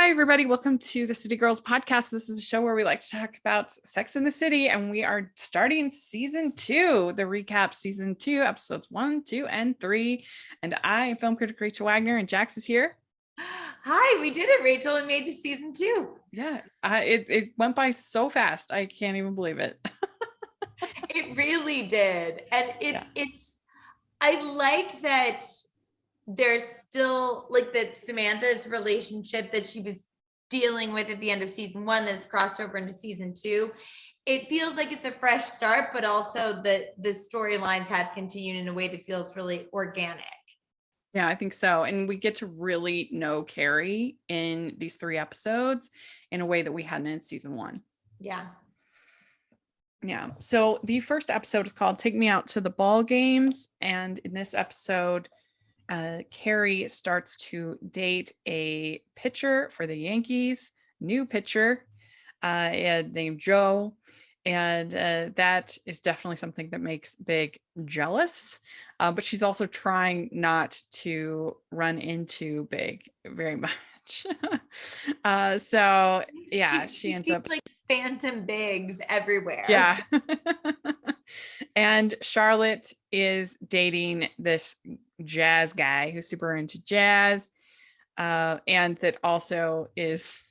Hi, everybody. Welcome to the City Girls podcast. This is a show where we like to talk about Sex in the City, and we are starting season 2, the recap season 2, episodes 1, 2, and 3. And I am film critic Rachel Wagner, and Jax is here. Hi, we did it, Rachel, and made to season 2. Yeah, it went by so fast. I can't even believe it. It really did. And I like that there's still like that Samantha's relationship that she was dealing with at the end of season 1 that's crossed over into season 2. It feels like it's a fresh start, but also the storylines have continued in a way that feels really organic. Yeah, I think so. And we get to really know Carrie in these 3 episodes in a way that we hadn't in season 1. Yeah. Yeah. So the first episode is called Take Me Out to the Ball Games. And in this episode, Carrie starts to date a pitcher for the Yankees, new pitcher named Joe. And that is definitely something that makes Big jealous. But she's also trying not to run into Big very much. So yeah, she ends up like phantom Bigs everywhere. Yeah. And Charlotte is dating this jazz guy who's super into jazz, and that also doesn't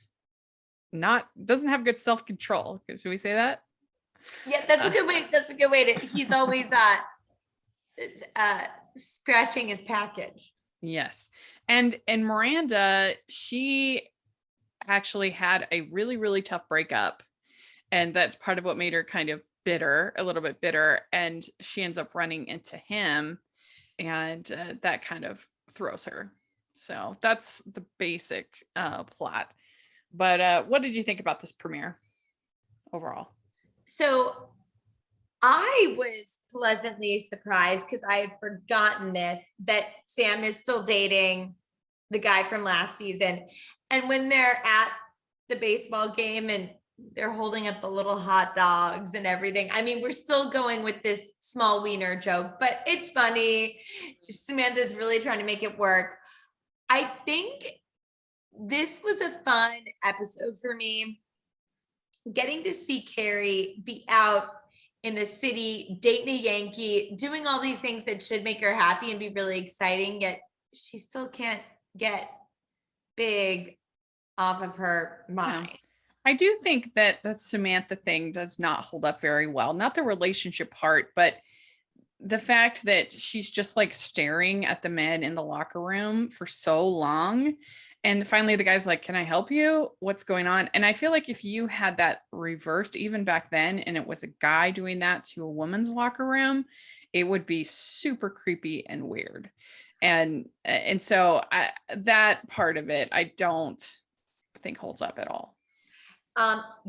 have good self-control. Should we say that? Yeah, that's a good way. That's a good way to. He's always scratching his package. Yes, and Miranda, she actually had a really, really tough breakup, and that's part of what made her kind of a little bit bitter, and she ends up running into him, and that kind of throws her. So that's the basic plot. But what did you think about this premiere overall? So I was pleasantly surprised because I had forgotten that Sam is still dating the guy from last season. And when they're at the baseball game and they're holding up the little hot dogs and everything, I mean, we're still going with this small wiener joke, but it's funny. Samantha's really trying to make it work. I think this was a fun episode for me. Getting to see Carrie be out in the city, dating a Yankee, doing all these things that should make her happy and be really exciting, yet she still can't get Big off of her mind. Yeah. I do think that the Samantha thing does not hold up very well. Not the relationship part, but the fact that she's just like staring at the men in the locker room for so long. And finally the guy's like, can I help you? What's going on? And I feel like if you had that reversed even back then, and it was a guy doing that to a woman's locker room, it would be super creepy and weird. And so that part of it, I don't think holds up at all.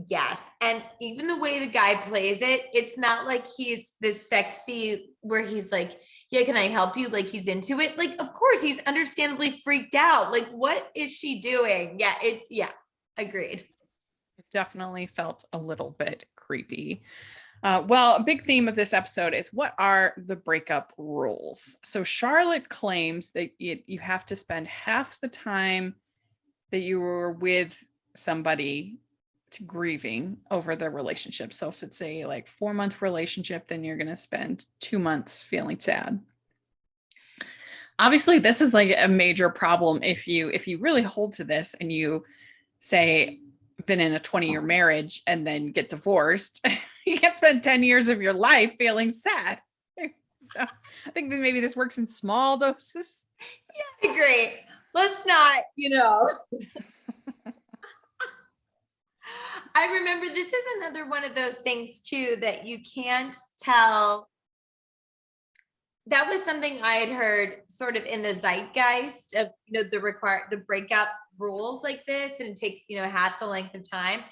Yes. And even the way the guy plays it, it's not like he's this sexy where he's like, yeah, can I help you? Like he's into it. Like, of course he's understandably freaked out. Like, what is she doing? Yeah, agreed. It definitely felt a little bit creepy. Well, a big theme of this episode is, what are the breakup rules? So Charlotte claims that you have to spend half the time that you were with somebody to grieving over the relationship. So if it's a like 4-month relationship, then you're going to spend 2 months feeling sad. Obviously, this is like a major problem if you really hold to this and you say been in a 20-year marriage and then get divorced. You can't spend 10 years of your life feeling sad. So I think that maybe this works in small doses. Yeah, great. Let's not, I remember this is another one of those things too that you can't tell. That was something I had heard sort of in the zeitgeist of the breakup rules like this, and it takes half the length of time.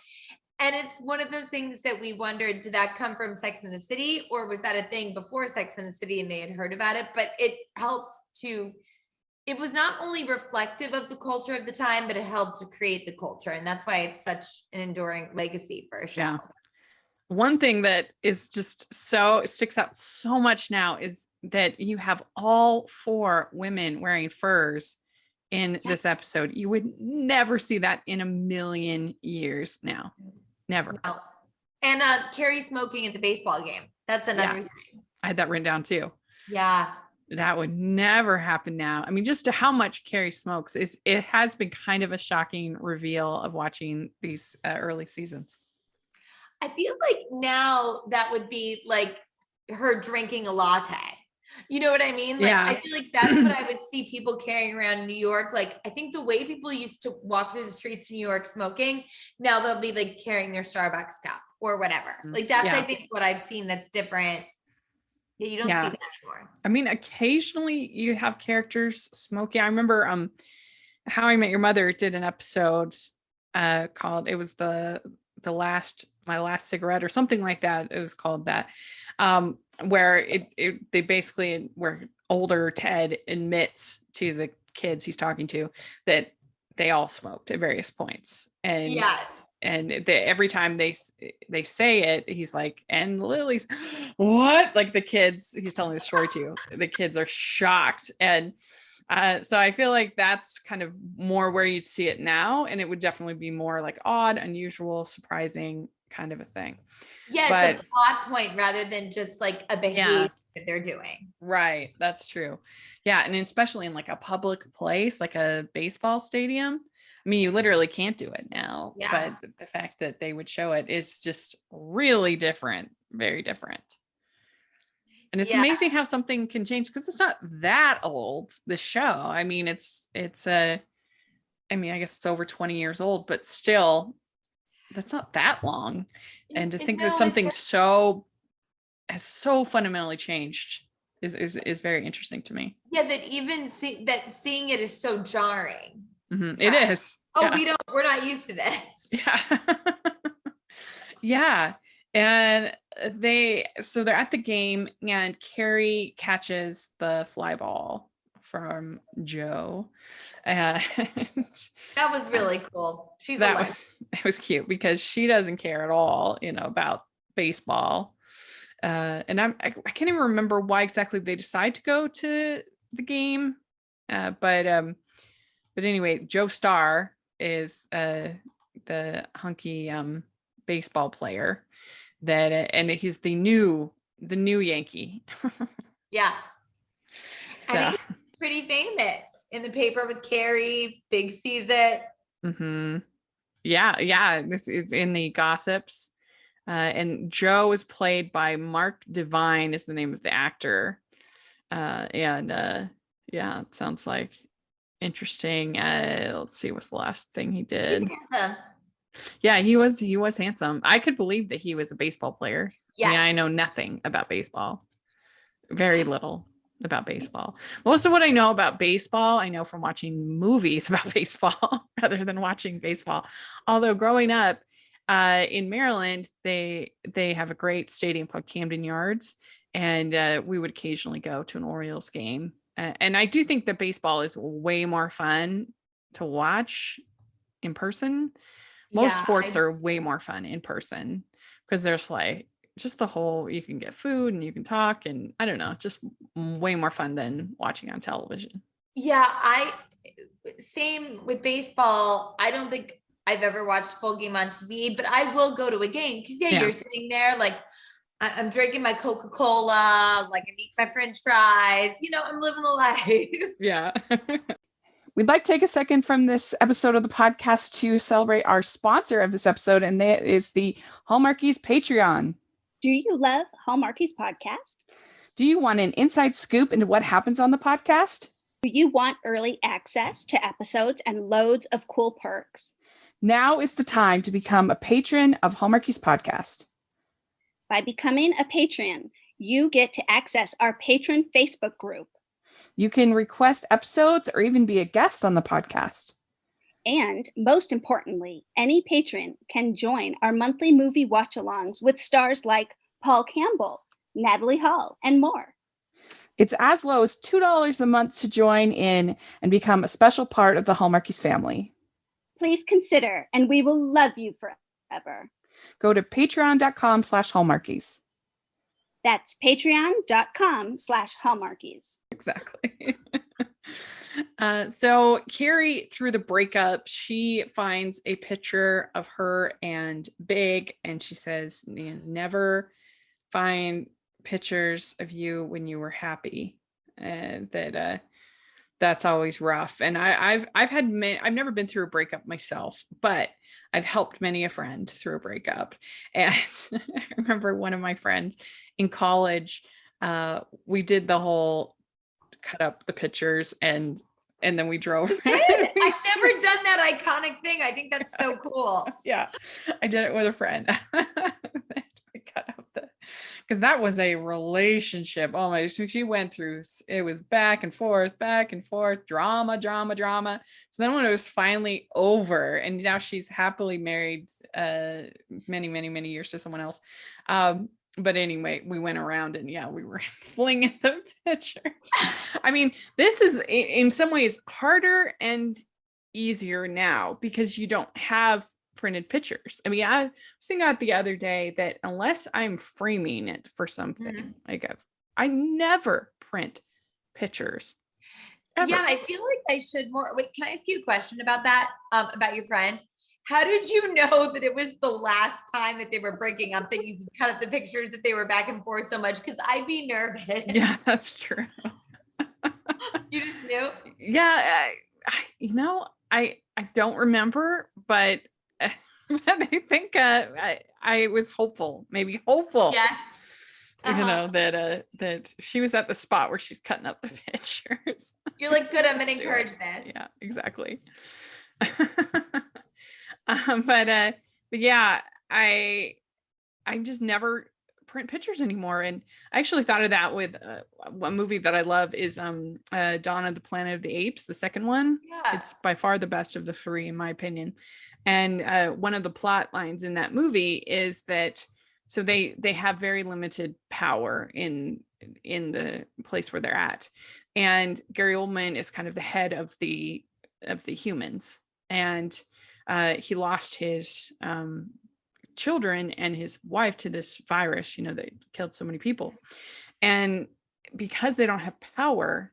And it's one of those things that we wondered, did that come from Sex and the City, or was that a thing before Sex and the City and they had heard about it? But it helped it was not only reflective of the culture of the time, but it helped to create the culture. And that's why it's such an enduring legacy for a show. Yeah. One thing that is just sticks out so much now is that you have all 4 women wearing furs in this episode. You would never see that in a million years now. Never. No. And Carrie smoking at the baseball game. That's another thing. I had that written down too. Yeah. That would never happen now. I mean, just to how much Carrie smokes, it has been kind of a shocking reveal of watching these early seasons. I feel like now that would be like her drinking a latte. You know what I mean? Like, I feel like that's what I would see people carrying around in New York. Like, I think the way people used to walk through the streets of New York smoking, now they'll be like carrying their Starbucks cup or whatever. Like, that's, I think, what I've seen that's different. Yeah, you don't see that anymore. I mean, occasionally you have characters smoking. I remember How I Met Your Mother did an episode called, it was my last cigarette or something like that. It was called that, where they basically, where older Ted admits to the kids he's talking to that they all smoked at various points. And every time they say it, he's like, and Lily's what? Like the kids, he's telling the story to, the kids are shocked. And so I feel like that's kind of more where you'd see it now. And it would definitely be more like odd, unusual, surprising kind of a thing. Yeah, it's a plot point rather than just like a behavior that they're doing. Right. That's true. Yeah. And especially in like a public place, like a baseball stadium. I mean, you literally can't do it now, but the fact that they would show it is just really different, very different. And it's amazing how something can change because it's not that old, the show. I mean, I guess it's over 20 years old, but still that's not that long. And to think that something has so fundamentally changed is very interesting to me. Yeah. That even seeing it is so jarring. Mm-hmm. It is. Oh, we're not used to this. Yeah. Yeah. And they're at the game and Carrie catches the fly ball from Joe. And that was really cool. It was cute because she doesn't care at all, about baseball. And I can't even remember why exactly they decide to go to the game. But anyway, Joe Starr is the hunky baseball player and he's the new Yankee. Yeah. So. And he's pretty famous in the paper with Carrie, big sees it. Mm-hmm. Yeah. This is in the gossips. And Joe is played by Mark Devine is the name of the actor. It sounds like interesting. Let's see, what's the last thing he did? Yeah, he was handsome. I could believe that he was a baseball player. Yes. I mean, I know nothing about baseball. Very little about baseball. Most of what I know about baseball, I know from watching movies about baseball rather than watching baseball. Although growing up in Maryland, they have a great stadium called Camden Yards, and we would occasionally go to an Orioles game. And I do think that baseball is way more fun to watch in person. Most sports are way more fun in person because there's like just the whole, you can get food and you can talk and I don't know, just way more fun than watching on television. Yeah, same with baseball. I don't think I've ever watched a full game on TV, but I will go to a game because you're sitting there like I'm drinking my Coca-Cola, like I'm eating my French fries, I'm living the life. Yeah. We'd like to take a second from this episode of the podcast to celebrate our sponsor of this episode, and that is the Hallmarkies Patreon. Do you love Hallmarkies podcast? Do you want an inside scoop into what happens on the podcast? Do you want early access to episodes and loads of cool perks? Now is the time to become a patron of Hallmarkies podcast. By becoming a patron, you get to access our patron Facebook group. You can request episodes or even be a guest on the podcast. And most importantly, any patron can join our monthly movie watch-alongs with stars like Paul Campbell, Natalie Hall, and more. It's as low as $2 a month to join in and become a special part of the Hallmarkies family. Please consider, and we will love you forever. Go to patreon.com/Hallmarkies. That's patreon.com/Hallmarkies. Exactly. So Carrie, through the breakup, she finds a picture of her and Big, and she says, never find pictures of you when you were happy. That's always rough. And I've never been through a breakup myself, but I've helped many a friend through a breakup. And I remember one of my friends in college, we did the whole cut up the pictures and then we drove around. I've never done that iconic thing. I think that's so cool. Yeah, I did it with a friend. We cut up because that was a relationship. Oh my, she went through, it was back and forth, drama. So then when it was finally over, and now she's happily married many years to someone else. But anyway, we went around and yeah, we were flinging the pictures. I mean, this is in some ways harder and easier now because you don't have printed pictures. I mean, I was thinking about the other day that unless I'm framing it for something, I never print pictures. Ever. Yeah, I feel like I should more. Wait, can I ask you a question about that? About your friend? How did you know that it was the last time that they were breaking up that you could cut up the pictures if they were back and forth so much? Because I'd be nervous. Yeah, that's true. You just knew? Yeah, I don't remember, but I think I was hopeful, maybe hopeful. Yes. That she was at the spot where she's cutting up the pictures. You're like, good, I'm gonna encourage this. Yeah, exactly. But yeah, I just never print pictures anymore. And I actually thought of that with one movie that I love is Dawn of the Planet of the Apes, the second one. Yeah. It's by far the best of the three, in my opinion. And one of the plot lines in that movie is that so they have very limited power in the place where they're at. And Gary Oldman is kind of the head of the humans. And he lost his children and his wife to this virus, that killed so many people. And because they don't have power,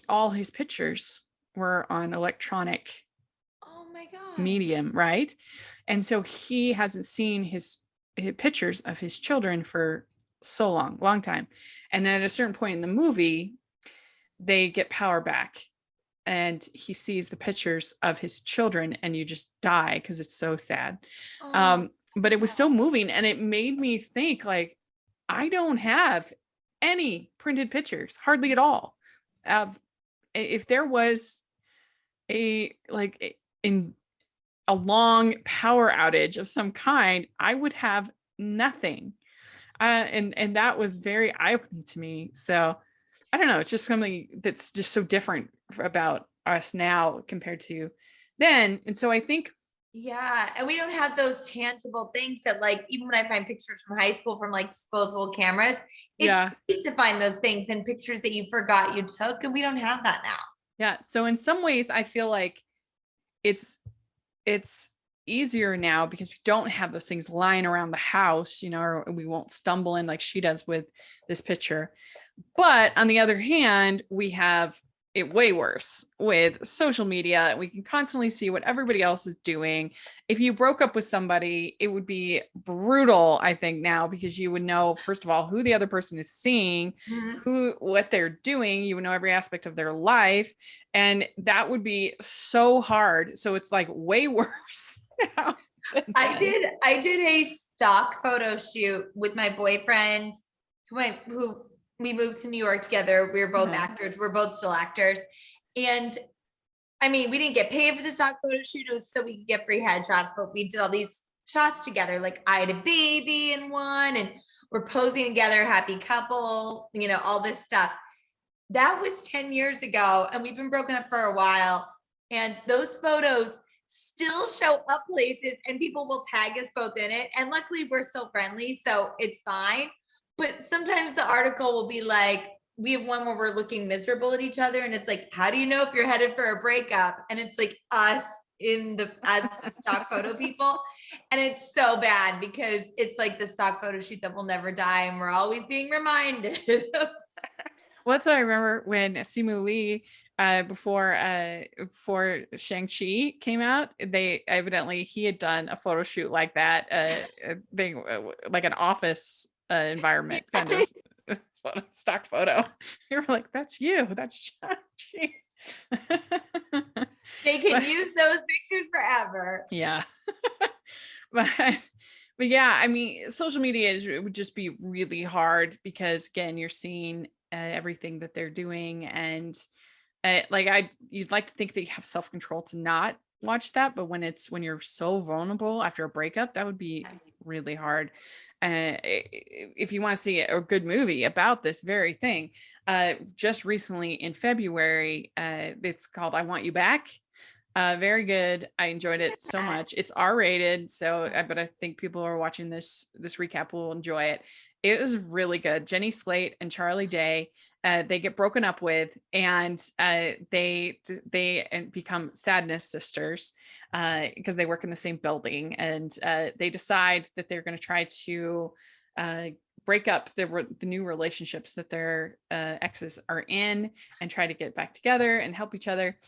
all his pictures were on electronic medium, right? And so he hasn't seen his pictures of his children for so long time. And then at a certain point in the movie, they get power back and he sees the pictures of his children and you just die because it's so sad. But it was so moving and it made me think like, I don't have any printed pictures, hardly at all. If there was a long power outage of some kind, I would have nothing. And that was very eye-opening to me. So I don't know, it's just something that's just so different about us now compared to then. And so I think, yeah, and we don't have those tangible things that like, even when I find pictures from high school from like disposable cameras, it's sweet to find those things and pictures that you forgot you took, and we don't have that now. Yeah. So in some ways I feel like it's easier now because we don't have those things lying around the house, or we won't stumble in like she does with this picture. But on the other hand, we have it way worse with social media. We can constantly see what everybody else is doing. If you broke up with somebody, it would be brutal, I think, now, because you would know, first of all, who the other person is seeing, what they're doing. You would know every aspect of their life. And that would be so hard. So it's like way worse now. I did a stock photo shoot with my boyfriend who we moved to New York together. We were both actors. We're both still actors. And I mean, we didn't get paid for the stock photo shoot. It was so we could get free headshots, but we did all these shots together. Like I had a baby in one and we're posing together, happy couple, all this stuff. That was 10 years ago. And we've been broken up for a while. And those photos still show up places and people will tag us both in it. And luckily we're still friendly, so it's fine. But sometimes the article will be like, we have one where we're looking miserable at each other. And it's like, how do you know if you're headed for a breakup? And it's like us as the stock photo people. And it's so bad because it's like the stock photo shoot that will never die. And we're always being reminded. What's what I remember when Simu Lee, before Shang-Chi came out, they evidently he had done a photo shoot like that, thing, like an office environment kind of stock photo. You were like, "That's you. That's Shang-Chi." They can But- use those pictures forever. yeah. but but yeah, I mean, social media it would just be really hard because again, you're seeing everything that they're doing, and you'd like to think that you have self-control to not watch that, but when you're so vulnerable after a breakup, that would be really hard. If you want to see a good movie about this very thing, just recently in February, it's called I Want You Back. Very good. I enjoyed it so much. It's R-rated, so but I think people who are watching this recap will enjoy it. It was really good. Jenny Slate and Charlie Day, they get broken up with, and they become sadness sisters because they work in the same building, and they decide that they're going to try to break up the new relationships that their exes are in, and try to get back together and help each other.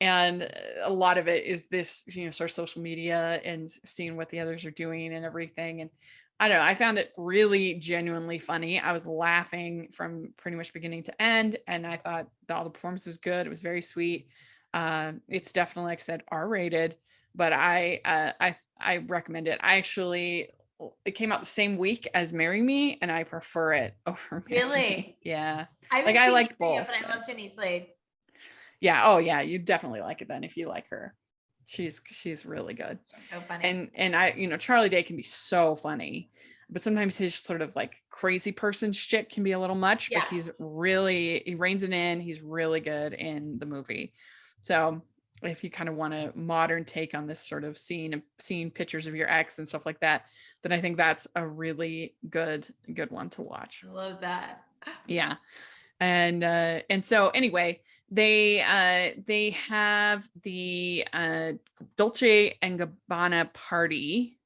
And a lot of it is this, sort of social media and seeing what the others are doing and everything. And I don't know, I found it really genuinely funny. I was laughing from pretty much beginning to end, and I thought all the performance was good. It was very sweet. It's definitely, like I said, R-rated, but I recommend it. It came out the same week as Marry Me, and I prefer it over Marry Really? Me. Yeah. I like both, but I love Jenny Slade. Yeah. Oh yeah. You definitely like it then if you like her. She's really good. She's so funny. And I, Charlie Day can be so funny, but sometimes his sort of like crazy person shit can be a little much, but he reins it in. He's really good in the movie. So if you kind of want a modern take on this sort of seeing pictures of your ex and stuff like that, then I think that's a really good one to watch. I love that. Yeah. And so anyway, they have the Dolce and Gabbana party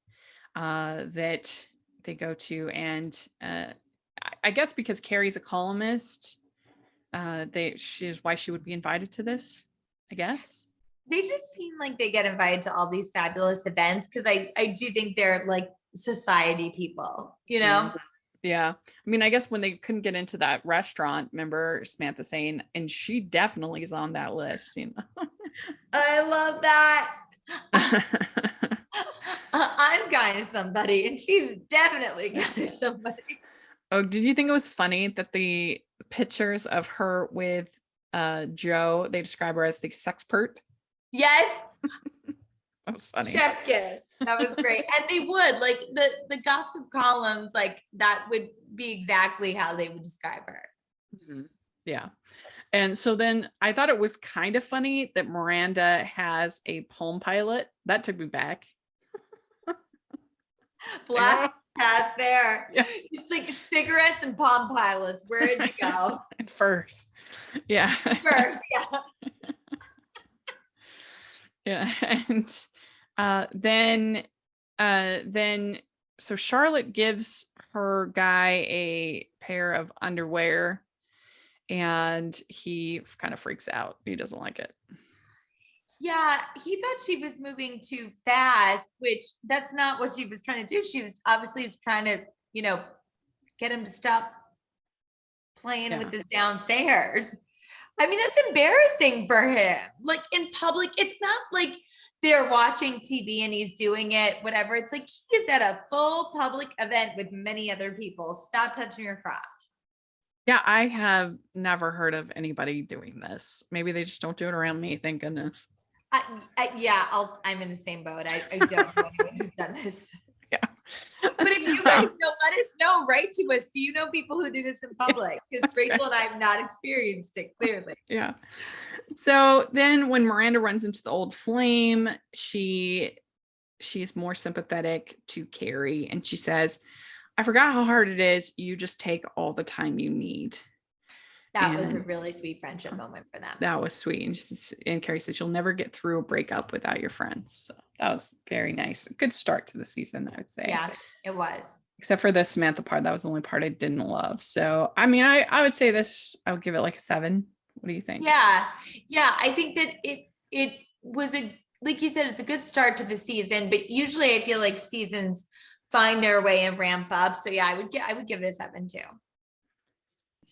that they go to, and I guess because Carrie's a columnist, she's why she would be invited to this, I guess. They just seem like they get invited to all these fabulous events because I do think they're like society people, Yeah. I mean, I guess when they couldn't get into that restaurant, remember Samantha saying, and she definitely is on that list, I love that. I'm kind of somebody, and she's definitely kind of somebody. Oh, did you think it was funny that the pictures of her with Joe, they describe her as the sexpert? Yes. That was funny. Chef's kiss. That was great. And they would like the gossip columns, like that would be exactly how they would describe her. Mm-hmm. Yeah. And so then I thought it was kind of funny that Miranda has a Palm Pilot. That took me back. Blast pass there. Yeah. It's like cigarettes and Palm Pilots. Where'd you go? At first. Yeah. First, yeah. Yeah. And then so Charlotte gives her guy a pair of underwear, and he kind of freaks out. He doesn't like it. Yeah, he thought she was moving too fast, which that's not what she was trying to do. She was obviously trying to, get him to stop playing with this downstairs. I mean, that's embarrassing for him. Like in public, it's not like they're watching TV and he's doing it, whatever. It's like he's at a full public event with many other people. Stop touching your crotch. Yeah, I have never heard of anybody doing this. Maybe they just don't do it around me. Thank goodness. I'm in the same boat. I don't know anyone who's done this. Yeah. But if you guys know, let us know. Write to us. Do you know people who do this in public? Because Rachel and I have not experienced it, clearly. Yeah. So then when Miranda runs into the old flame, she's more sympathetic to Carrie, and she says, I forgot how hard it is. You just take all the time you need. That was a really sweet friendship moment for them. That was sweet. And Carrie says, you'll never get through a breakup without your friends. So that was very nice. A good start to the season, I would say. Yeah, it was. except for the Samantha part. That was the only part I didn't love. So, I mean, I would say this, I would give it like a 7. What do you think? Yeah. Yeah. I think that it was like you said, it's a good start to the season, but usually I feel like seasons find their way and ramp up. So yeah, I would give it a 7 too.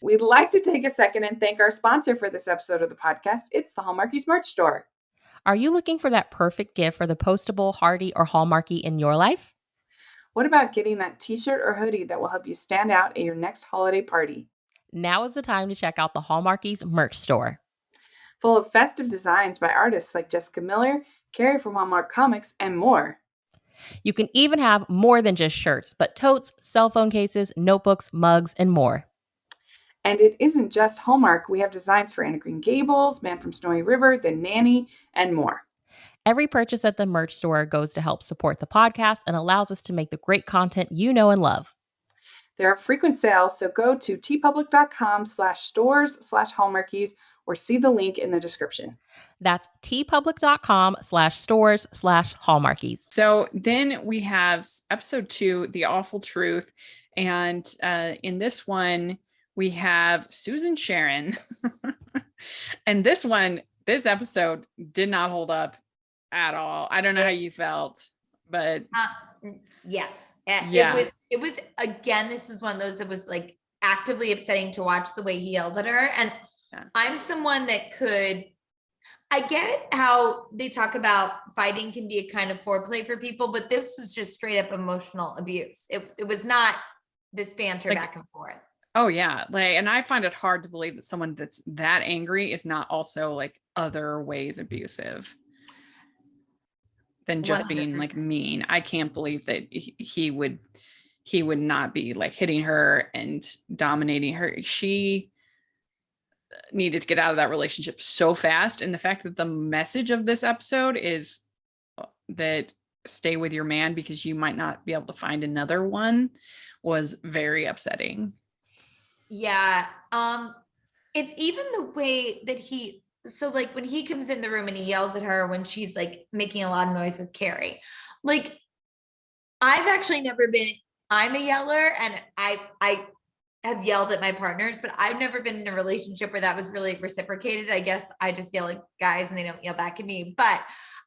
We'd like to take a second and thank our sponsor for this episode of the podcast. It's the Hallmarkies merch store. Are you looking for that perfect gift for the postable, Hardy, or Hallmarky in your life? What about getting that t-shirt or hoodie that will help you stand out at your next holiday party? Now is the time to check out the Hallmarkies merch store. Full of festive designs by artists like Jessica Miller, Carrie from Hallmark Comics, and more. You can even have more than just shirts, but totes, cell phone cases, notebooks, mugs, and more. And it isn't just Hallmark. We have designs for Anna Green Gables, Man from Snowy River, The Nanny, and more. Every purchase at the merch store goes to help support the podcast and allows us to make the great content you know and love. There are frequent sales, so go to tpublic.com/stores/Hallmarkies or see the link in the description. That's tpublic.com/stores/Hallmarkies. So then we have episode 2, The Awful Truth. And in this one, we have Susan-Sharon. And this episode did not hold up at all. I don't know how you felt, but Yeah. Yeah. It was again, this is one of those that was like actively upsetting to watch the way he yelled at her. And Yeah. I'm someone that I get how they talk about fighting can be a kind of foreplay for people, but this was just straight up emotional abuse. It was not this banter Like, back and forth. oh yeah. And I find it hard to believe that someone that's that angry is not also like other ways abusive than just being like 100%. mean. I can't believe that he would not be like hitting her and dominating her. She needed to get out of that relationship so fast. And the fact that the message of this episode is that stay with your man because you might not be able to find another one was very upsetting. Yeah. It's even the way that so like when he comes in the room and he yells at her when she's like making a lot of noise with Carrie, like I've actually never been, I'm a yeller and I have yelled at my partners, but I've never been in a relationship where that was really reciprocated. I guess I just yell at guys and they don't yell back at me, but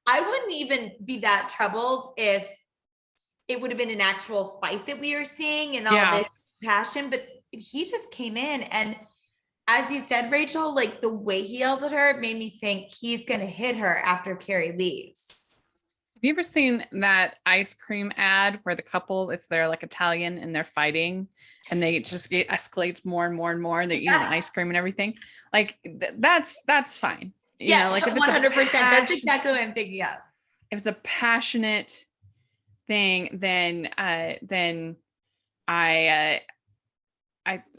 I wouldn't even be that troubled if it would have been an actual fight that we were seeing and all this passion, but he just came in and as you said, Rachel, like the way he yelled at her made me think he's going to hit her after Carrie leaves. Have you ever seen that ice cream ad where the couple, they're like Italian and they're fighting and it escalates more and more and more and they're eating ice cream and everything? Like that's fine. You know, like if it's 100%. That's exactly what I'm thinking of. If it's a passionate thing, then I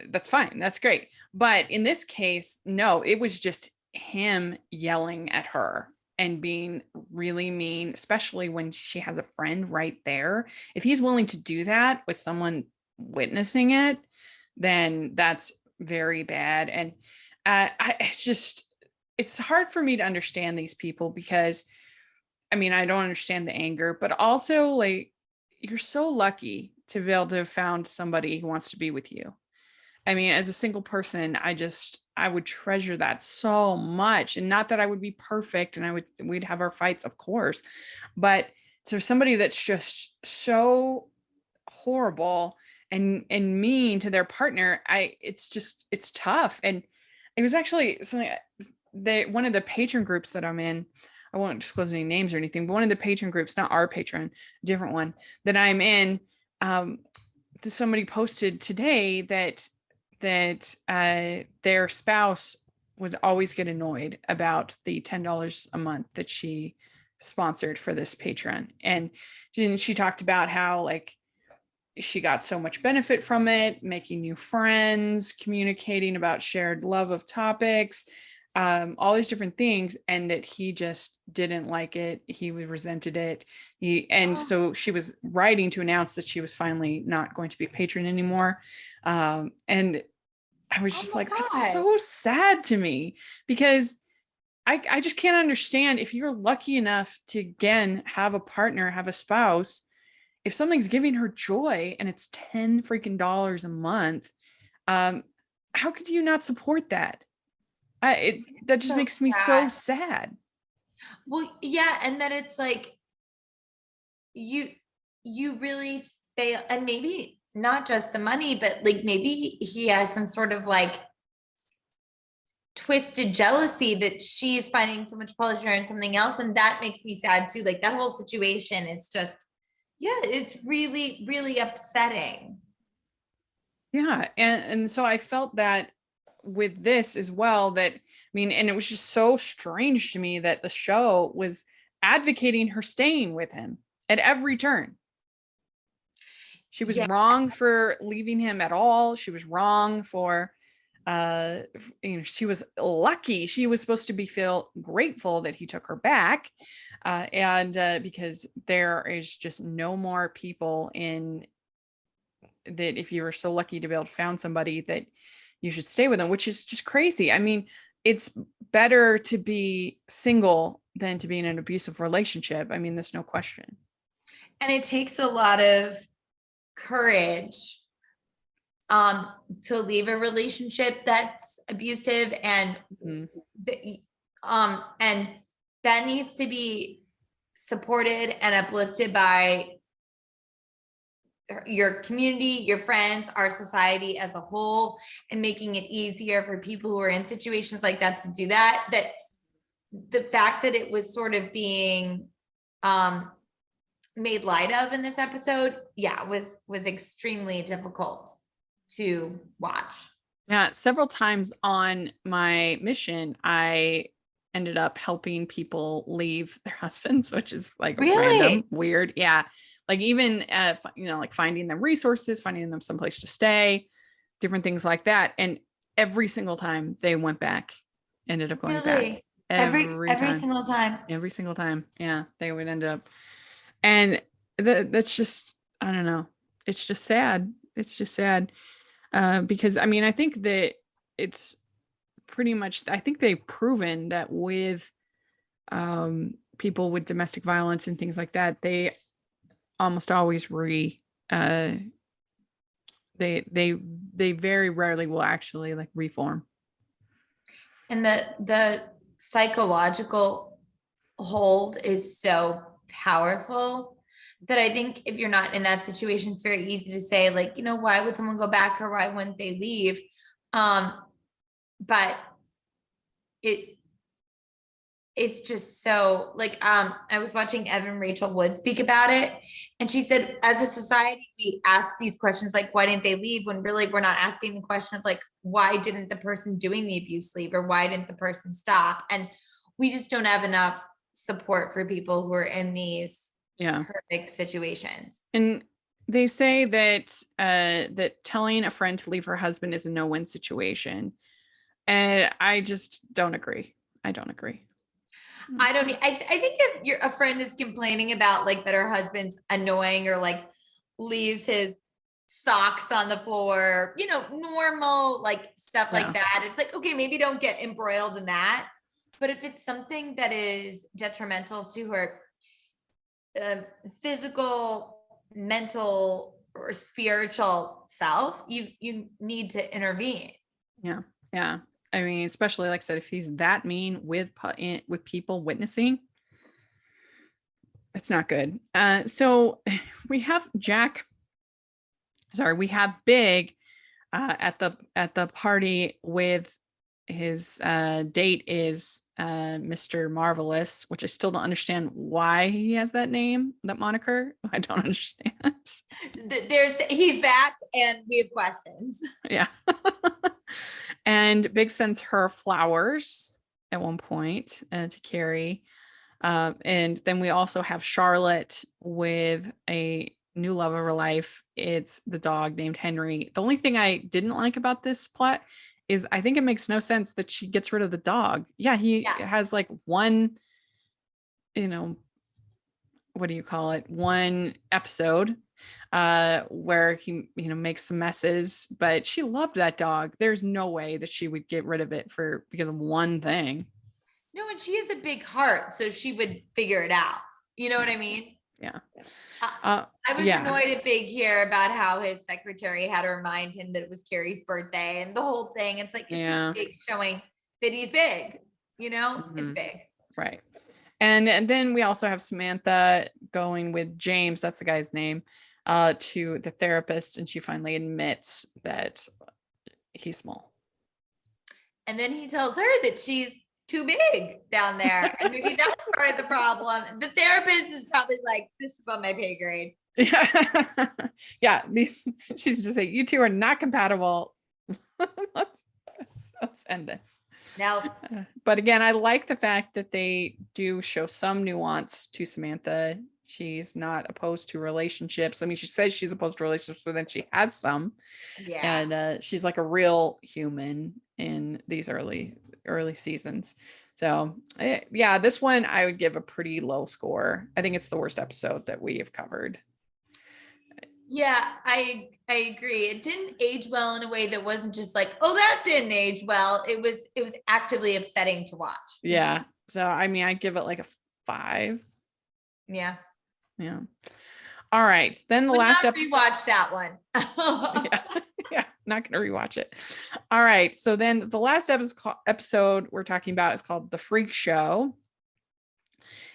that's fine. That's great. But in this case, no, it was just him yelling at her and being really mean, especially when she has a friend right there. If he's willing to do that with someone witnessing it, then that's very bad. And it's hard for me to understand these people because, I mean, I don't understand the anger, but also like, you're so lucky to be able to have found somebody who wants to be with you. I mean, as a single person, I would treasure that so much. And not that I would be perfect and we'd have our fights, of course, but to somebody that's just so horrible and mean to their partner, it's tough. And it was actually something one of the patron groups that I'm in, I won't disclose any names or anything, but one of the patron groups, not our patron, a different one that I'm in, somebody posted today that their spouse would always get annoyed about the $10 a month that she sponsored for this patron. And she talked about how like she got so much benefit from it, making new friends, communicating about shared love of topics, all these different things, and that he just didn't like it. He resented it. So she was writing to announce that she was finally not going to be a patron anymore. And I was just like, that's so sad to me because I just can't understand if you're lucky enough to, again, have a partner, have a spouse, if something's giving her joy and it's $10 freaking dollars a month, how could you not support that? That just So makes me so sad. Well, yeah, and then it's like you really fail, and maybe not just the money, but like maybe he has some sort of like twisted jealousy that she's finding so much pleasure in something else, and that makes me sad too. Like that whole situation is just, yeah, it's really, really upsetting. Yeah. And so I felt that with this as well, that, I mean, and it was just so strange to me that the show was advocating her staying with him at every turn. She was Yeah. wrong for leaving him at all. She was wrong for, she was lucky. She was supposed to feel grateful that he took her back. Because there is just no more people in that, if you were so lucky to be able to found somebody, that you should stay with them, which is just crazy. I mean, it's better to be single than to be in an abusive relationship. I mean, there's no question. And it takes a lot of courage to leave a relationship that's abusive, and and that needs to be supported and uplifted by your community, your friends, our society as a whole, and making it easier for people who are in situations like that to do that. That the fact that it was sort of being made light of in this episode, yeah, was extremely difficult to watch. Yeah, several times on my mission, I ended up helping people leave their husbands, which is like Really? random, weird. Yeah. Like even, like finding them resources, finding them someplace to stay, different things like that. And every single time they went back, ended up going back. Every single time. Every single time. Yeah. They would end up. And that's just, I don't know. It's just sad. It's just sad. Because I mean, I think that it's pretty much, I think they've proven that with people with domestic violence and things like that, they almost always they very rarely will actually like reform. And the psychological hold is so powerful that I think if you're not in that situation, it's very easy to say, like, why would someone go back, or why wouldn't they leave? But it's just so like, I was watching Evan Rachel Wood speak about it, and she said, as a society, we ask these questions like, why didn't they leave, when really we're not asking the question of like, why didn't the person doing the abuse leave, or why didn't the person stop? And we just don't have enough support for people who are in these horrific situations. And they say that that telling a friend to leave her husband is a no-win situation, and I just don't agree. I don't agree. I think if a friend is complaining about like that her husband's annoying, or like leaves his socks on the floor, normal like stuff like that, it's like, okay, maybe don't get embroiled in that. But if it's something that is detrimental to her physical, mental, or spiritual self, you need to intervene. Yeah. I mean, especially like I said, if he's that mean with people witnessing, it's not good. So we have Big at the party with his date is Mr. Marvelous, which I still don't understand why he has that name, that moniker. I don't understand. He's back and we have questions. Yeah. And Big sends her flowers at one point to carry. And then we also have Charlotte with a new love of her life. It's the dog named Henry. The only thing I didn't like about this plot is I think it makes no sense that she gets rid of the dog. Yeah, he has like one, what do you call it? One episode where he, makes some messes, but she loved that dog. There's no way that she would get rid of it because of one thing. No, and she has a big heart, so she would figure it out. You know what I mean? Yeah. I was yeah. annoyed at Big here about how his secretary had to remind him that it was Carrie's birthday and the whole thing. It's like, it's Yeah. just Big showing that he's big, it's Mhm. big. Right. And then we also have Samantha going with James, that's the guy's name, to the therapist, and she finally admits that he's small. And then he tells her that she's too big down there. And maybe that's part of the problem. The therapist is probably like, this is above my pay grade. Yeah. Yeah. She's just saying, you two are not compatible. let's end this. No. But again, I like the fact that they do show some nuance to Samantha. She's not opposed to relationships. I mean, she says she's opposed to relationships, but then she has some. Yeah. And she's like a real human in these early seasons. So yeah, this one I would give a pretty low score. I think it's the worst episode that we have covered. Yeah, I agree. It didn't age well in a way that wasn't just like, oh, that didn't age well. It was actively upsetting to watch. Yeah. So I mean, I give it like a 5. Yeah. Yeah. All right. Then the Would last not episode. rewatch that one. Yeah. Not gonna rewatch it. All right. So then the last episode we're talking about is called The Freak Show.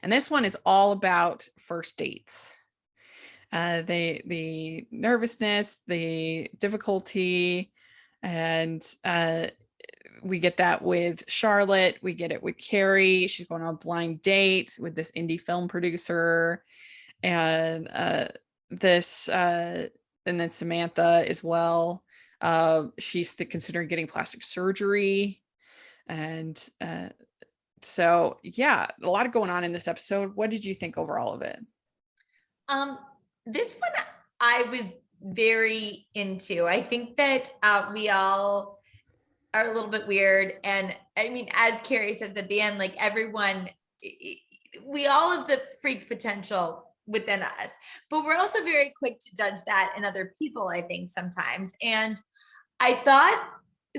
And this one is all about first dates. The nervousness, the difficulty, and we get that with Charlotte. We get it with Carrie. She's going on a blind date with this indie film producer, and and then Samantha as well. She's considering getting plastic surgery, and so yeah, a lot going on in this episode. What did you think overall of it? This one I was very into. I think that we all are a little bit weird. And I mean, as Carrie says at the end, like everyone, we all have the freak potential within us, but we're also very quick to judge that in other people, I think sometimes. And I thought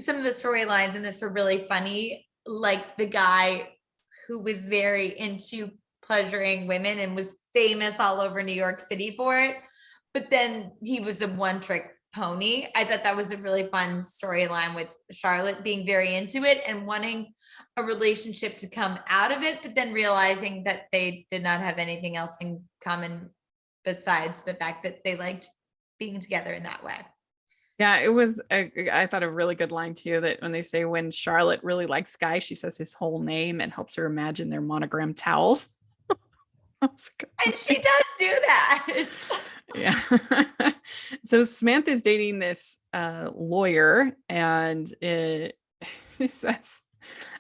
some of the storylines in this were really funny. Like the guy who was very into pleasuring women and was famous all over New York City for it, but then he was a one-trick pony. I thought that was a really fun storyline with Charlotte being very into it and wanting a relationship to come out of it, but then realizing that they did not have anything else in common besides the fact that they liked being together in that way. Yeah, it was, I thought a really good line too, that when they say when Charlotte really likes Guy, she says his whole name and helps her imagine their monogram towels. And she does do that. Yeah. So Samantha is dating this lawyer, and she says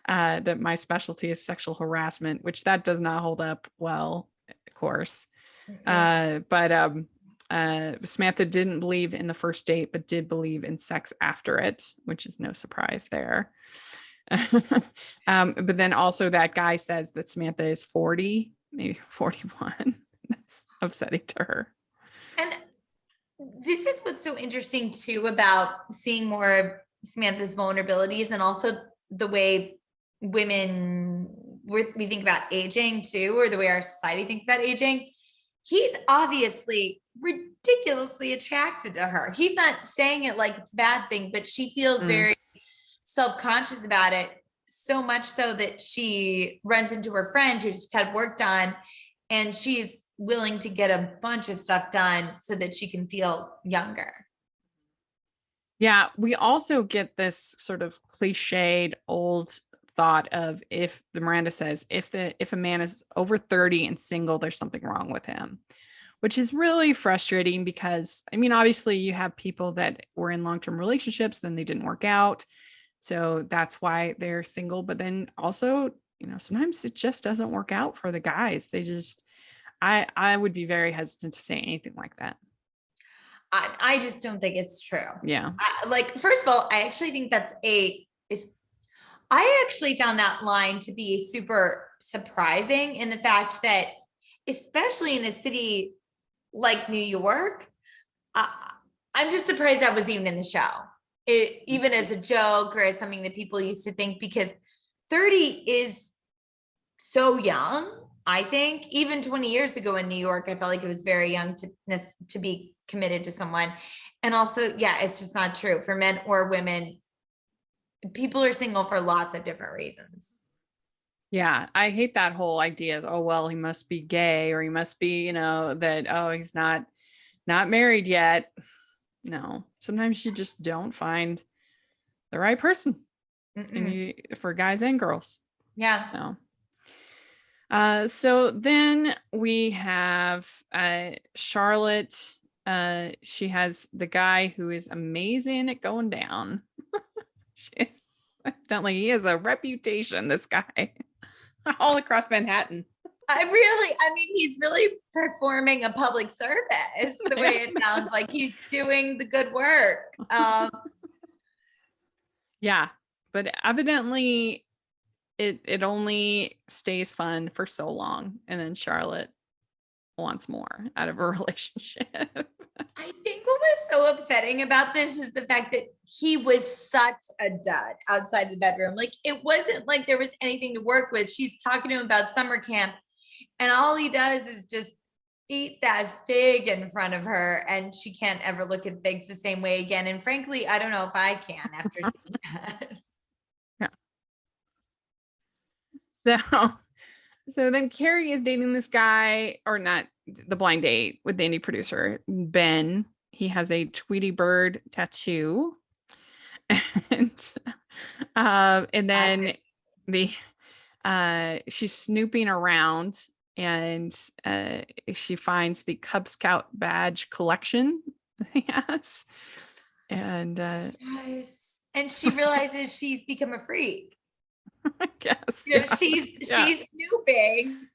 that my specialty is sexual harassment, which that does not hold up well, of course. But Samantha didn't believe in the first date, but did believe in sex after it, which is no surprise there. But then also that guy says that Samantha is 40, maybe 41. That's upsetting to her. And this is what's so interesting too about seeing more of Samantha's vulnerabilities, and also the way women we think about aging too, or the way our society thinks about aging. He's obviously ridiculously attracted to her. He's not saying it like it's a bad thing, but she feels very self-conscious about it, so much so that she runs into her friend who just had work done, and she's willing to get a bunch of stuff done so that she can feel younger. Yeah, we also get this sort of cliched old thought of, if the Miranda says, if a man is over 30 and single, there's something wrong with him, which is really frustrating because, I mean, obviously you have people that were in long-term relationships, then they didn't work out. So that's why they're single. But then also, sometimes it just doesn't work out for the guys. They just, I would be very hesitant to say anything like that. I just don't think it's true. Yeah. First of all, I actually think I actually found that line to be super surprising, in the fact that, especially in a city like New York, I'm just surprised that was even in the show, even as a joke or as something that people used to think, because 30 is so young. I think even 20 years ago in New York, I felt like it was very young to be committed to someone. And also, yeah, it's just not true for men or women. People are single for lots of different reasons. Yeah, I hate that whole idea of, oh, well, he must be gay, or he must be, that, oh, he's not married yet. No, sometimes you just don't find the right person. And for guys and girls. Yeah. So then we have Charlotte. She has the guy who is amazing at going down. Evidently, he has a reputation, this guy, all across Manhattan. He's really performing a public service, the way it sounds like he's doing the good work. Yeah, but evidently it only stays fun for so long, and then Charlotte wants more out of a relationship. I think what was so upsetting about this is the fact that he was such a dud outside the bedroom. Like, it wasn't like there was anything to work with. She's talking to him about summer camp, and all he does is just eat that fig in front of her, and she can't ever look at figs the same way again. And frankly, I don't know if I can after seeing that. So then Carrie is dating this guy, or not, the blind date with the indie producer, Ben. He has a Tweety bird tattoo. And then she's snooping around, and she finds the Cub Scout badge collection he has. And yes. And she realizes she's become a freak. I guess. She's snooping,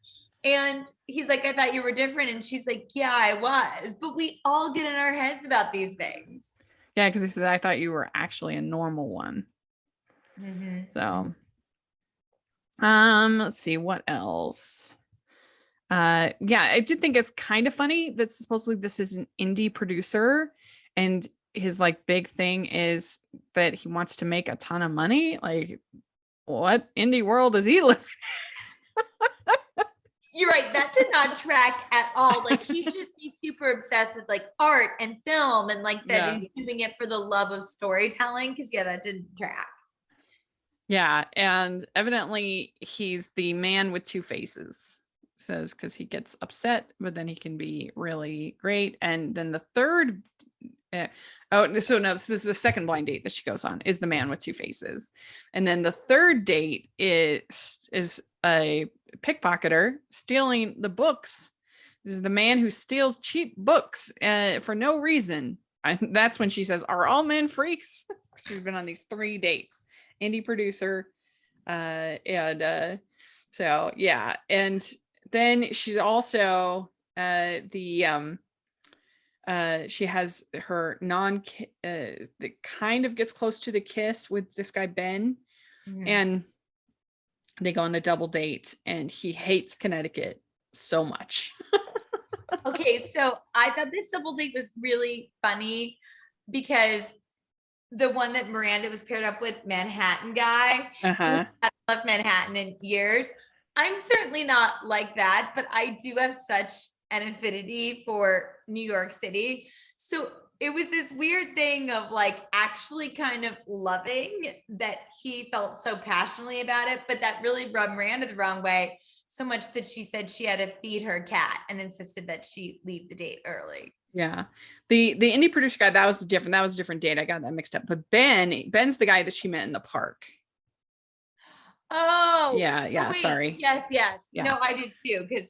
and he's like, I thought you were different. And she's like, yeah, I was. But we all get in our heads about these things. Yeah, because he says, I thought you were actually a normal one. So let's see what else. I did think it's kind of funny that supposedly this is an indie producer, and his like big thing is that he wants to make a ton of money. Like, what indie world does he live in? You're right. That did not track at all. Like, he just be super obsessed with like art and film, and like that he's doing it for the love of storytelling. Because that didn't track. Yeah, and evidently he's the man with two faces. Says because he gets upset, but then he can be really great. And then the third. This is the second blind date that she goes on, is the man with two faces. And then the third date is a pickpocketer stealing the books. This is the man who steals cheap books for no reason. And that's when she says, are all men freaks? She's been on these 3 dates. Indie producer. And then she's also she has her that kind of gets close to the kiss with this guy Ben, and they go on a double date, and he hates Connecticut so much. Okay, so I thought this double date was really funny because the one that Miranda was paired up with, Manhattan guy, I left Manhattan in years. I'm certainly not like that, but I do have such an affinity for New York City. So it was this weird thing of like actually kind of loving that he felt so passionately about it, but that really rubbed Miranda the wrong way, so much that she said she had to feed her cat and insisted that she leave the date early. Yeah. The indie producer guy, that was a different date. I got that mixed up. But Ben's the guy that she met in the park. Oh, yeah. Sorry. Yes. Yeah. No, I did too. Because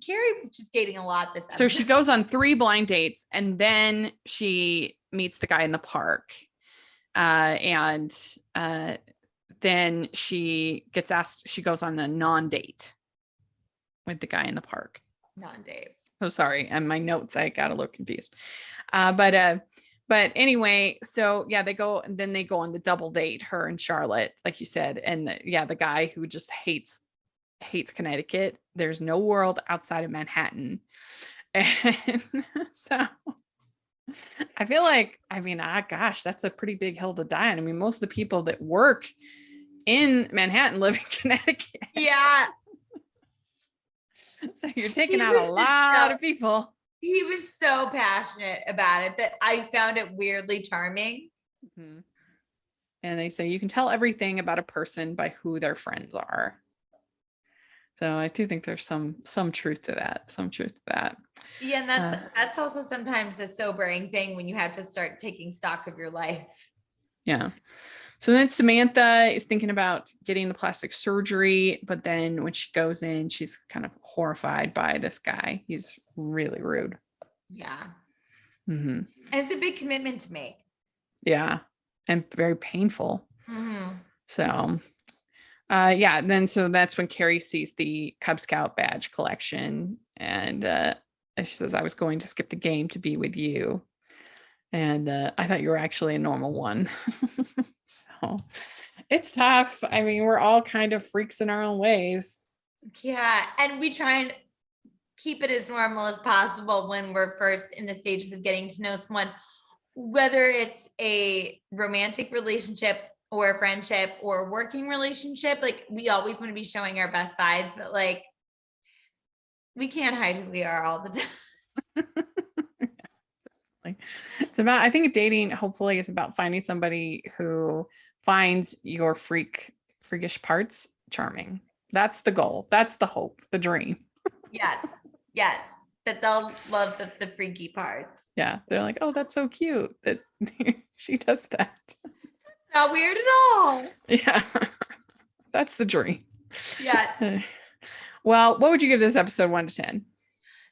Carrie was just dating a lot this episode. So she goes on 3 blind dates, and then she meets the guy in the park. And then she gets asked, she goes on a non-date with the guy in the park. Non-date. Oh, sorry. And my notes, I got a little confused. But anyway, so yeah, they go on the double date, her and Charlotte, like you said. And the guy who just hates Connecticut. There's no world outside of Manhattan. And so I feel like, gosh, that's a pretty big hill to die on. I mean, most of the people that work in Manhattan live in Connecticut. Yeah. So you're taking He out a was just lot of people. He was so passionate about it that I found it weirdly charming. Mhm. And they say you can tell everything about a person by who their friends are. So I do think there's some truth to that. Some truth to that. Yeah, and that's also sometimes a sobering thing when you have to start taking stock of your life. Yeah. So then Samantha is thinking about getting the plastic surgery, but then when she goes in, she's kind of horrified by this guy. He's really rude. Yeah. Mm-hmm. And it's a big commitment to make. Yeah. And very painful. Mm-hmm. So so that's when Carrie sees the Cub Scout badge collection, and she says, I was going to skip the game to be with you. And I thought you were actually a normal one. So it's tough. I mean, we're all kind of freaks in our own ways. Yeah. And we try and keep it as normal as possible when we're first in the stages of getting to know someone, whether it's a romantic relationship or a friendship or a working relationship. Like, we always want to be showing our best sides, but like, we can't hide who we are all the time. It's about, I think dating hopefully is about finding somebody who finds your freakish parts charming. That's the goal. That's the hope, the dream. Yes. Yes. That they'll love the freaky parts. Yeah. They're like, oh, that's so cute that she does that. Not weird at all. Yeah. That's the dream. Yes. Well, what would you give this episode 1 to 10?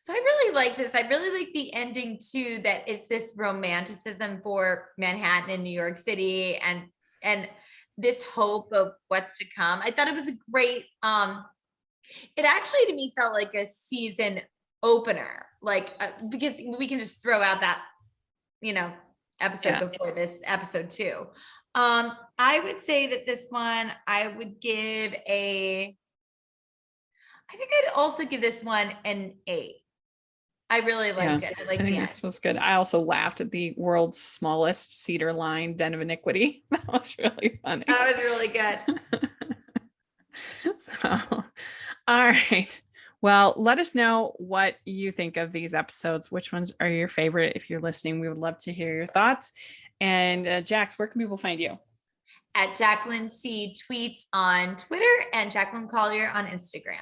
So I really liked this. I really like the ending too, that it's this romanticism for Manhattan and New York City and this hope of what's to come. I thought it was a great, it actually to me felt like a season opener, like because we can just throw out that, episode before this episode 2. I would say that this one, I think I'd also give this one an 8. I really liked it. I liked the end. This was good. I also laughed at the world's smallest cedar line den of iniquity. That was really funny. That was really good. So, all right. Well, let us know what you think of these episodes. Which ones are your favorite? If you're listening, we would love to hear your thoughts. And Jax, where can people find you? At Jacqueline C. Tweets on Twitter and Jacqueline Collier on Instagram.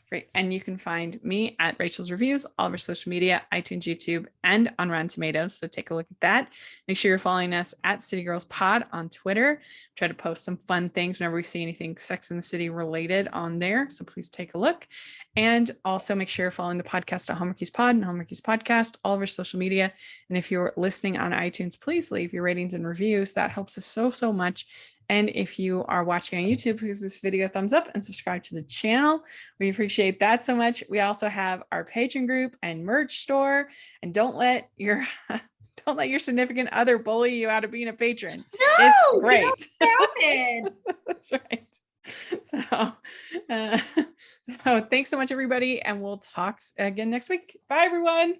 Great. And you can find me at Rachel's Reviews, all of our social media, iTunes, YouTube, and on Rotten Tomatoes. So take a look at that. Make sure you're following us at City Girls Pod on Twitter. Try to post some fun things whenever we see anything Sex and the City related on there. So please take a look. And also make sure you're following the podcast at Hallmarkies Pod and Hallmarkies Podcast, all of our social media. And if you're listening on iTunes, please leave your ratings and reviews. That helps us so much. And if you are watching on YouTube, please give this video a thumbs up and subscribe to the channel. We appreciate that so much. We also have our Patreon group and merch store. And don't let your significant other bully you out of being a patron. No, it's great. That's right. So thanks so much, everybody. And we'll talk again next week. Bye, everyone.